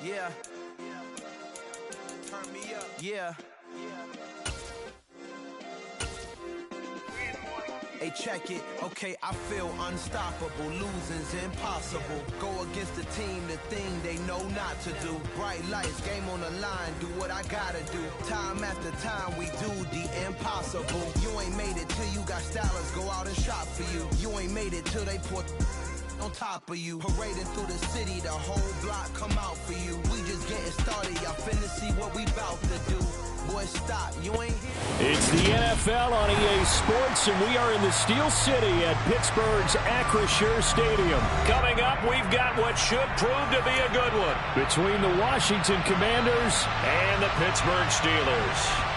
Yeah. Turn me up. Yeah. Hey, check it. Okay, I feel unstoppable. Losing's impossible. Go against the team, the thing they know not to do. Bright lights, game on the line. Do what I gotta do. Time after time, we do the impossible. You ain't made it till you got stylers go out and shop for you. You ain't made it till they put on top of you. Parading through the city, the whole block come out for you. We just getting started, y'all finna see what we bout to do. Boy, stop, you ain't here. It's the NFL on EA Sports, and we are in the Steel City at Pittsburgh's Acrisure Stadium. Coming up, we've got what should prove to be a good one between the Washington Commanders and the Pittsburgh Steelers.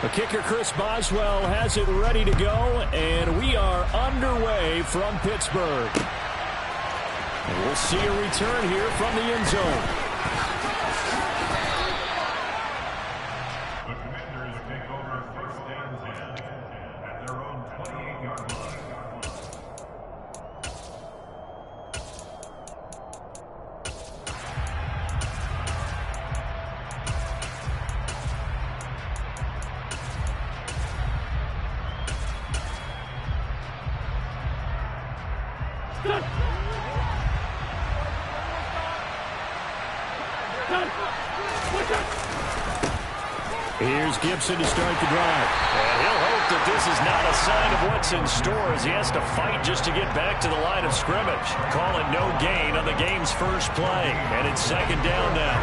The kicker, Chris Boswell, has it ready to go, and we are underway from Pittsburgh. And we'll see a return here from the end zone. The Commanders take over first and 10 at their own 28-yard line. Here's Gibson to start the drive. And he'll hope that this is not a sign of what's in store as he has to fight just to get back to the line of scrimmage. Call it no gain on the game's first play. And it's second down now.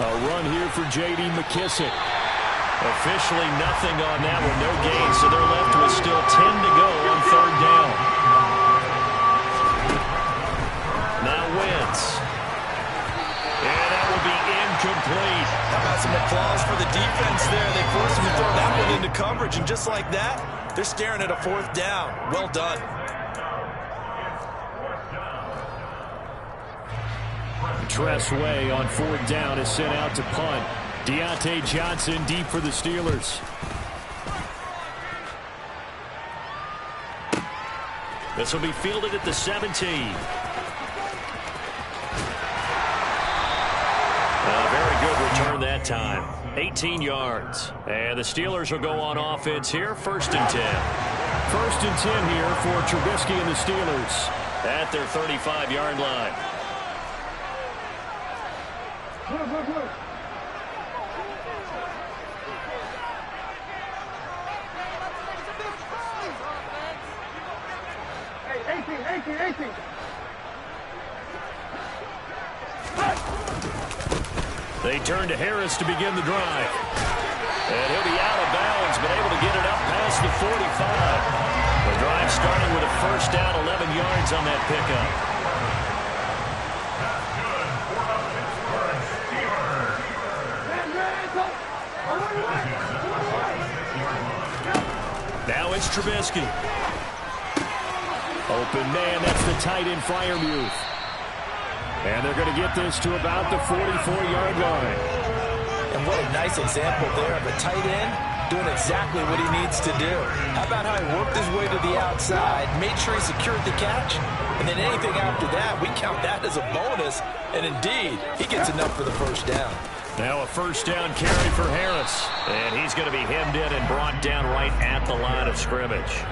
A run here for J.D. McKissick. Officially nothing on that one, no gain, so they're left with still 10 to go on third down. Now Wentz. And that will be incomplete. How about some applause for the defense there? They forced him to throw that one into coverage, and just like that, they're staring at a fourth down. Well done. Tress Way on fourth down is sent out to punt. Deontay Johnson deep for the Steelers. This will be fielded at the 17. A very good return that time. 18 yards. And the Steelers will go on offense here, first and 10. First and 10 here for Trubisky and the Steelers. At their 35-yard line. They turn to Harris to begin the drive. And he'll be out of bounds, but able to get it up past the 45. The drive starting with a first down, 11 yards on that pickup. Now it's Trubisky. Open man, that's the tight end Freiermuth. And they're going to get this to about the 44-yard line. And what a nice example there of a tight end doing exactly what he needs to do. How about how he worked his way to the outside, made sure he secured the catch, and then anything after that, we count that as a bonus. And indeed, he gets enough for the first down. Now a first down carry for Harris. And he's going to be hemmed in and brought down right at the line of scrimmage.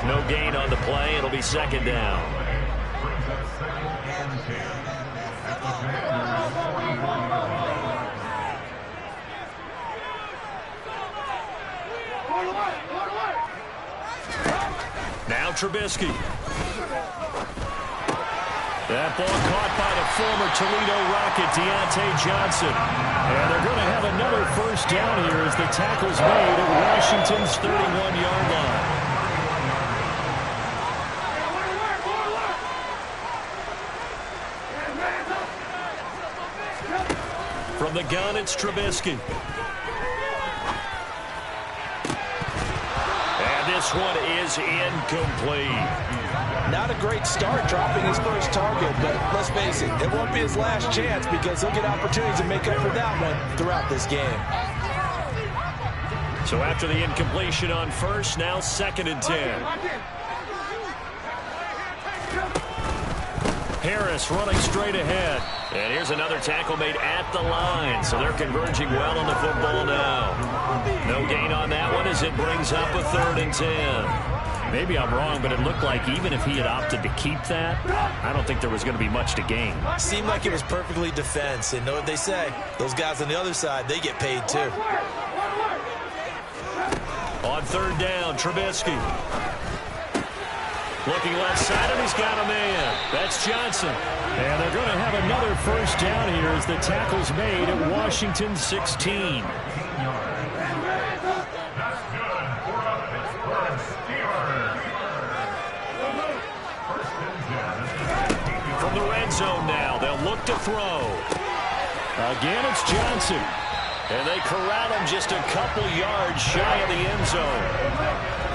No gain on the play. It'll be second down. Now Trubisky. That ball caught by the former Toledo Rocket, Deontay Johnson. And they're going to have another first down here as the tackle's made at Washington's 31-yard line. From the gun, it's Trubisky. And this one is incomplete. Not a great start dropping his first target, but let's face it, it won't be his last chance because he'll get opportunities to make up for that one throughout this game. So after the incompletion on first, now 2nd and 10. Harris running straight ahead. And here's another tackle made at the line. So they're converging well on the football now. No gain on that one as it brings up a 3rd and 10. Maybe I'm wrong, but it looked like even if he had opted to keep that, I don't think there was going to be much to gain. Seemed like it was perfectly defense. And know what they say? Those guys on the other side, they get paid too. On 3rd down, Trubisky. Looking left side, and he's got a man. That's Johnson. And they're going to have another first down here as the tackle's made at Washington 16. From the red zone now, they'll look to throw. Again, it's Johnson. And they corral him just a couple yards shy of the end zone.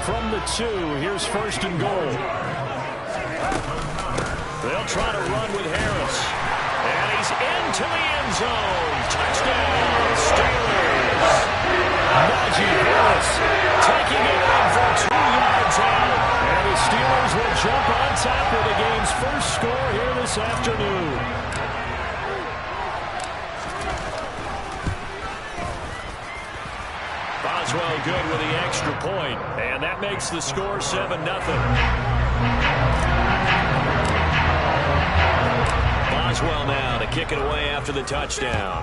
From the 2, here's 1st and goal. They'll try to run with Harris. And he's into the end zone. Touchdown, Steelers. Najee Harris Taking it in for 2 yards out. And the Steelers will jump on top of the game's first score here this afternoon. Boswell good with the extra point, and that makes the score 7-0. Boswell now to kick it away after the touchdown.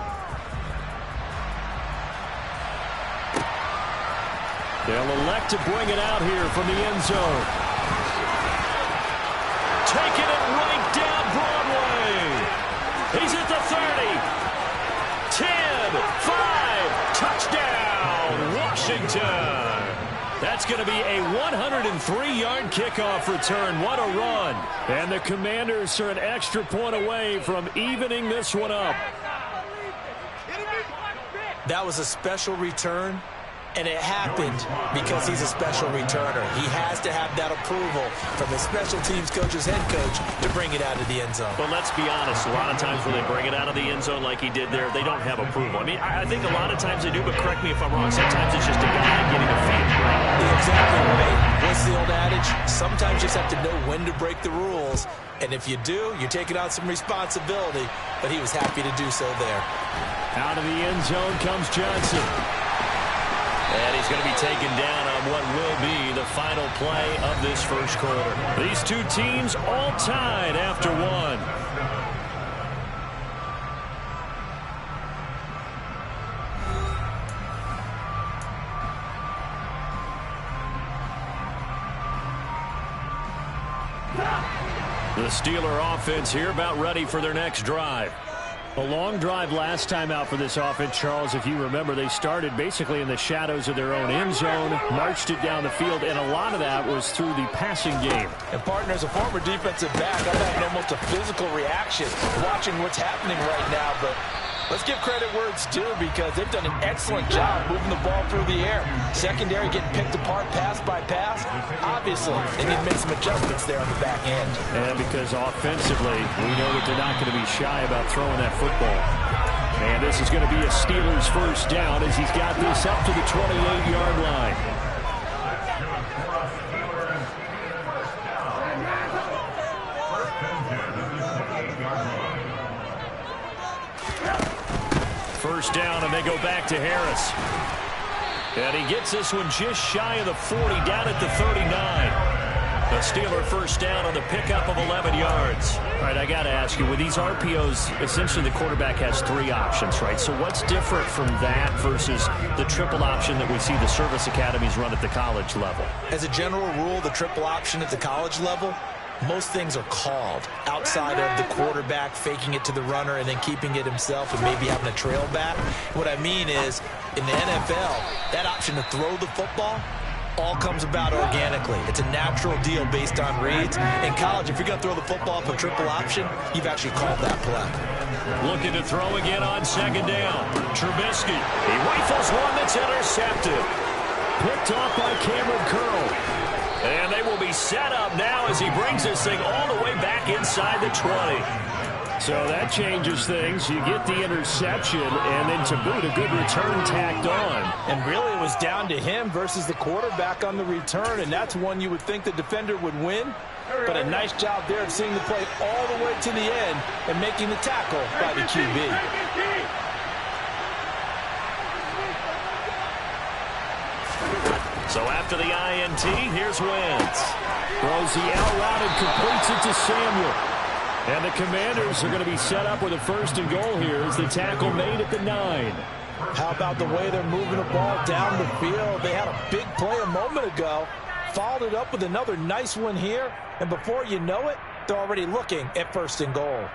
They'll elect to bring it out here from the end zone. Taking it right down Broadway. He's at the 30. 10, 5, touchdown, Washington. That's going to be a 103-yard kickoff return. What a run. And the Commanders are an extra point away from evening this one up. That was a special return, and it happened because he's a special returner. He has to have that approval from his special teams coach's head coach to bring it out of the end zone. But let's be honest, a lot of times when they bring it out of the end zone like he did there, they don't have approval. I mean, I think a lot of times they do, but correct me if I'm wrong. Sometimes it's just a guy getting a feel, right? Exactly right. What's the old adage? Sometimes you just have to know when to break the rules, and if you do, you're taking on some responsibility, but he was happy to do so there. Out of the end zone comes Johnson. And he's going to be taken down on what will be the final play of this first quarter. These two teams all tied after one. The Steeler offense here about ready for their next drive. A long drive last time out for this offense, Charles. If you remember, they started basically in the shadows of their own end zone, marched it down the field, and a lot of that was through the passing game. And, partner, as a former defensive back, I'm having almost a physical reaction watching what's happening right now, but let's give credit where it's due because they've done an excellent job moving the ball through the air. Secondary getting picked apart pass by pass. Obviously, they need to make some adjustments there on the back end. And because offensively, we know that they're not going to be shy about throwing that football. And this is going to be a Steelers first down as he's got this up to the 28-yard line. First down, and they go back to Harris. And he gets this one just shy of the 40, down at the 39. The Steeler first down on the pickup of 11 yards. All right, I got to ask you, with these RPOs, essentially the quarterback has three options, right? So what's different from that versus the triple option that we see the service academies run at the college level? As a general rule, the triple option at the college level, most things are called outside of the quarterback faking it to the runner and then keeping it himself and maybe having a trail back. What I mean is, in the NFL, that option to throw the football all comes about organically. It's a natural deal based on reads. In college, if you're going to throw the football for triple option, you've actually called that play. Looking to throw again on second down. Trubisky. He rifles one that's intercepted. Picked off by Cameron Curl. And they will be set up now as he brings this thing all the way back inside the 20. So that changes things. You get the interception, and then to boot, a good return tacked on. And really it was down to him versus the quarterback on the return, and that's one you would think the defender would win. But a nice job there of seeing the play all the way to the end and making the tackle by the QB. So after the INT, here's Wentz. Throws the out route and completes it to Samuel. And the Commanders are going to be set up with a 1st and goal here as the tackle made at the 9. How about the way they're moving the ball down the field? They had a big play a moment ago, followed it up with another nice one here, and before you know it, they're already looking at 1st and goal.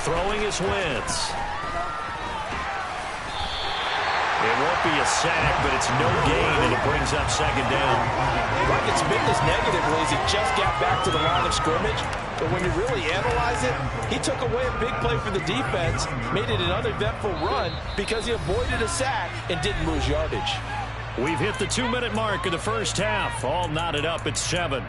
Throwing is Wentz. It won't be a sack, but it's no gain, and it brings up second down. Right, it's been this negatively as he just got back to the line of scrimmage. But when you really analyze it, he took away a big play for the defense, made it an uneventful run because he avoided a sack and didn't lose yardage. We've hit the 2-minute mark of the first half. All knotted up at 7.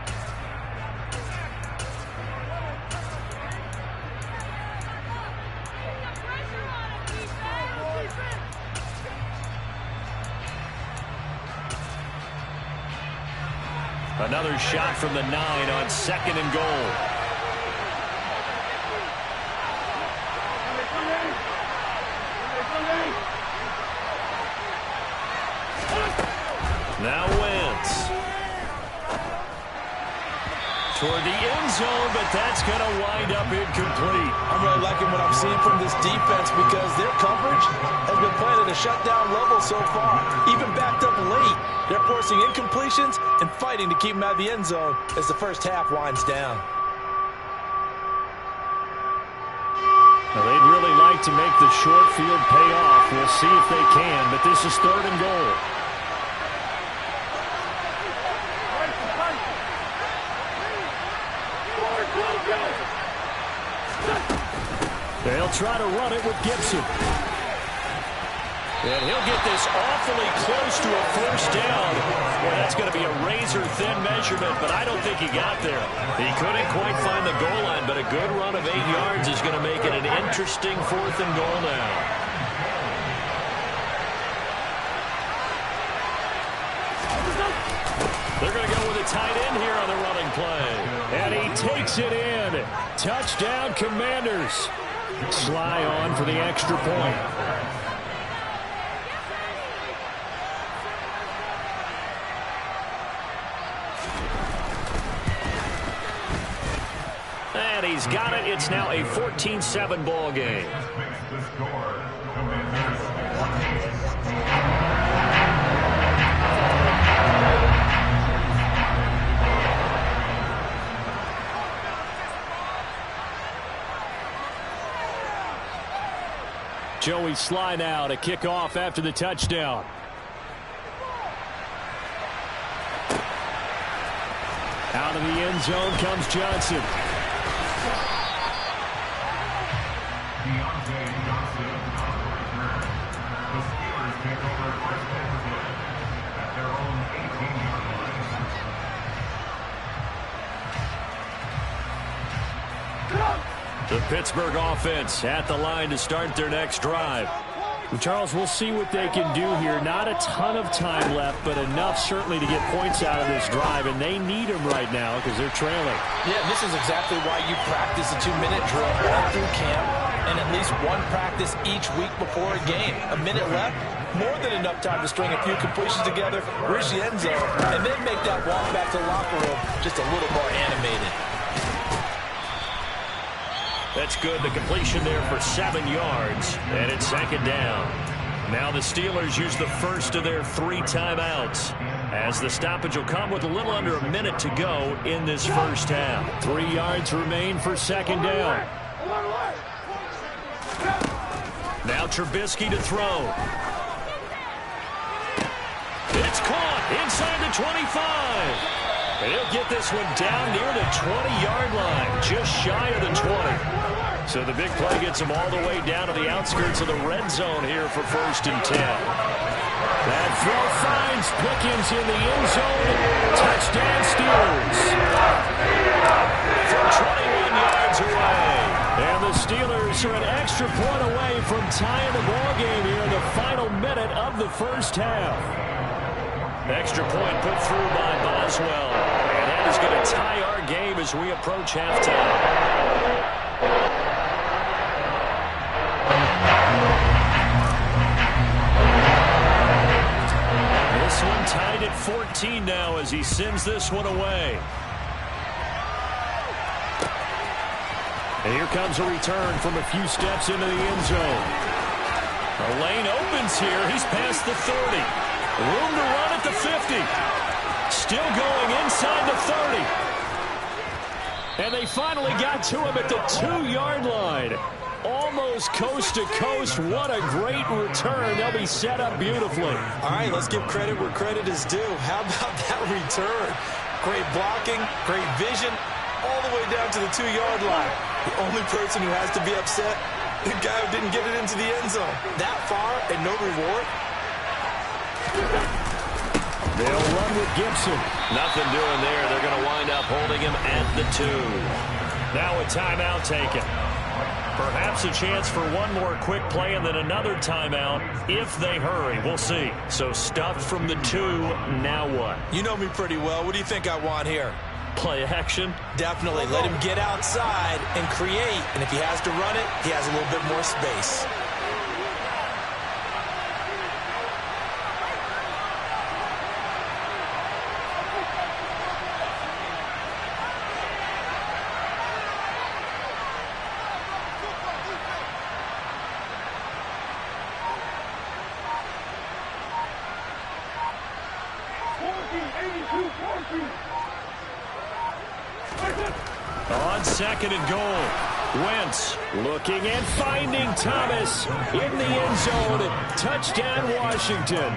Another shot from the 9 on 2nd and goal. Now Wentz. Toward the end zone, but that's going to wind up incomplete. I'm really liking what I'm seeing from this defense because their coverage has been playing at a shutdown level so far. Even backed up late, they're forcing incompletions and fighting to keep them out of the end zone as the first half winds down. Now they'd really like to make the short field pay off. We'll see if they can, but this is 3rd and goal. They'll try to run it with Gibson. And he'll get this awfully close to a 1st down. Well, that's going to be a razor-thin measurement, but I don't think he got there. He couldn't quite find the goal line, but a good run of 8 yards is going to make it an interesting 4th and goal now. They're going to go with a tight end here on the running play. And he takes it in. Touchdown, Commanders. Sly on for the extra point. And he's got it. It's now a 14-7 ball game. The score, Commanders 14. Joey Sly now to kick off after the touchdown. Out of the end zone comes Johnson. The Steelers take over 1st and 10 at their own 18-yard line. The Pittsburgh offense at the line to start their next drive. And Charles, we'll see what they can do here. Not a ton of time left, but enough certainly to get points out of this drive, and they need them right now because they're trailing. Yeah, this is exactly why you practice a 2-minute drill all through camp and at least one practice each week before a game. A minute left, more than enough time to string a few completions together, reach the end zone, and then make that walk back to the locker room just a little more animated. That's good. The completion there for 7 yards, and it's 2nd down. Now the Steelers use the first of their 3 timeouts. as the stoppage will come with a little under a minute to go in this first half. 3 yards remain for second down. Now Trubisky to throw. It's caught inside the 25. And he'll get this one down near the 20-yard line, just shy of the 20. So the big play gets him all the way down to the outskirts of the red zone here for 1st and 10. That throw finds Pickens in the end zone. Touchdown Steelers. From 21 yards away. And the Steelers are an extra point away from tying the ball game here in the final minute of the first half. Extra point put through by Boswell. And that is going to tie our game as we approach halftime. This one tied at 14 now as he sends this one away. And here comes a return from a few steps into the end zone. The lane opens here. He's past the 30. Room to run at the 50. Still going inside the 30. And they finally got to him at the 2-yard line. Almost coast to coast. What a great return. They'll be set up beautifully. All right, let's give credit where credit is due. How about that return? Great blocking, great vision, all the way down to the 2-yard line. The only person who has to be upset, the guy who didn't get it into the end zone. That far and no reward. They'll run with Gibson. Nothing doing there. They're going to wind up holding him at the 2. Now a timeout taken. Perhaps a chance for one more quick play and then another timeout if they hurry. We'll see. So stuffed from the 2. Now what? You know me pretty well. What do you think I want here? Play action? Definitely. Let him get outside and create. And if he has to run it, he has a little bit more space. On 2nd and goal, Wentz looking and finding Thomas in the end zone. Touchdown, Washington.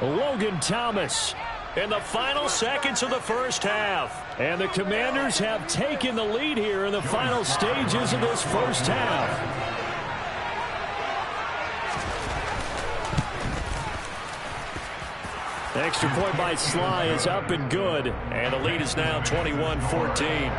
Logan Thomas in the final seconds of the first half. And the Commanders have taken the lead here in the final stages of this first half. Extra point by Sly is up and good. And the lead is now 21-14.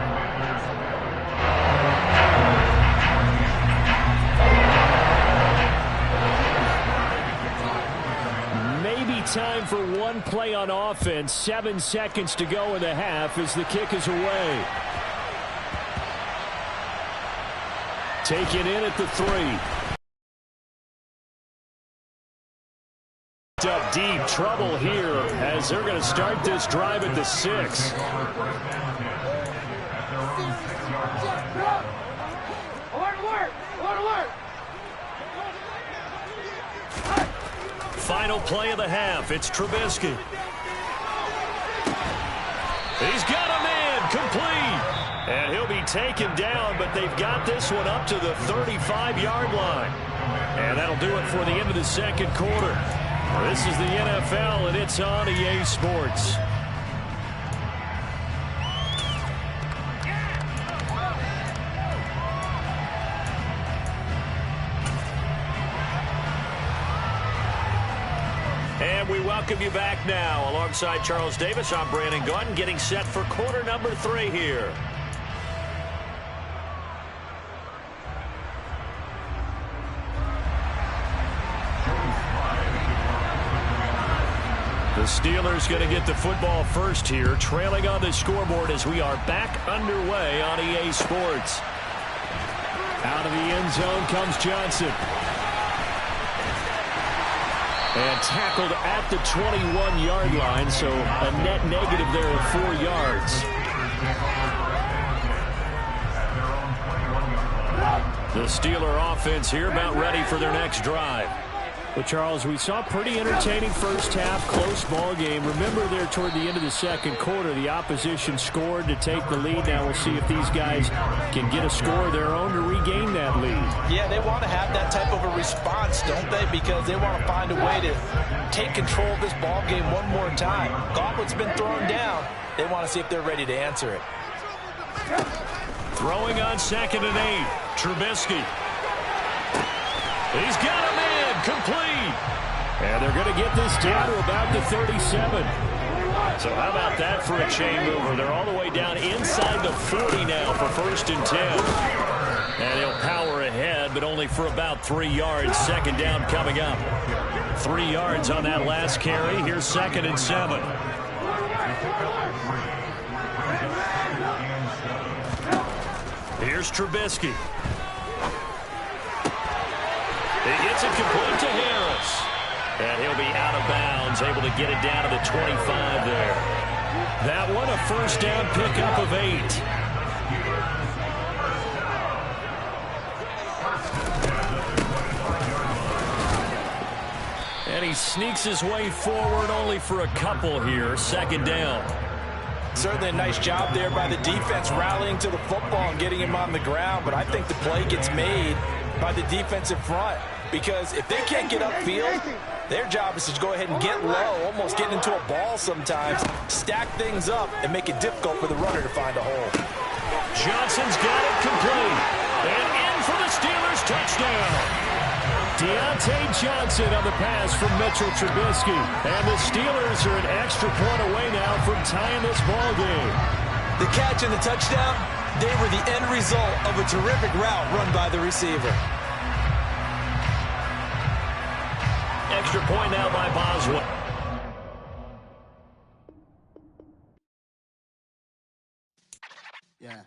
Maybe time for one play on offense. 7 seconds to go in the half as the kick is away. Taken in at the 3. Up deep, trouble here as they're going to start this drive at the 6. Final play of the half. It's Trubisky. He's got a man complete. And he'll be taken down, but they've got this one up to the 35-yard line. And that'll do it for the end of the second quarter. This is the NFL, and it's on EA Sports. And we welcome you back now. Alongside Charles Davis, I'm Brandon Gunn, getting set for quarter number 3 here. The Steelers going to get the football first here, trailing on the scoreboard as we are back underway on EA Sports. Out of the end zone comes Johnson. And tackled at the 21-yard line, so a net negative there of 4 yards. The Steeler offense here about ready for their next drive. Well, Charles, we saw a pretty entertaining first half, close ball game. Remember there toward the end of the second quarter, the opposition scored to take the lead. Now we'll see if these guys can get a score of their own to regain that lead. Yeah, they want to have that type of a response, don't they? Because they want to find a way to take control of this ball game one more time. Gauntlet's been thrown down. They want to see if they're ready to answer it. Throwing on 2nd and 8. Trubisky. He's got a man complete. And they're going to get this down to about the 37. So how about that for a chain mover? They're all the way down inside the 40 now for 1st and 10. And he'll power ahead, but only for about 3 yards. 2nd down coming up. 3 yards on that last carry. Here's 2nd and 7. Here's Trubisky. He gets it complete to Harris. And he'll be out of bounds, able to get it down to the 25 there. That one, a 1st down pickup of 8. And he sneaks his way forward only for a couple here. 2nd down. Certainly a nice job there by the defense rallying to the football and getting him on the ground. But I think the play gets made by the defensive front. Because if they can't get upfield, their job is to go ahead and get low, almost get into a ball sometimes, stack things up, and make it difficult for the runner to find a hole. Johnson's got it complete. And in for the Steelers touchdown. Deontay Johnson on the pass from Mitchell Trubisky. And the Steelers are an extra point away now from tying this ball game. The catch and the touchdown, they were the end result of a terrific route run by the receiver. Extra point now by Boswell. Yeah.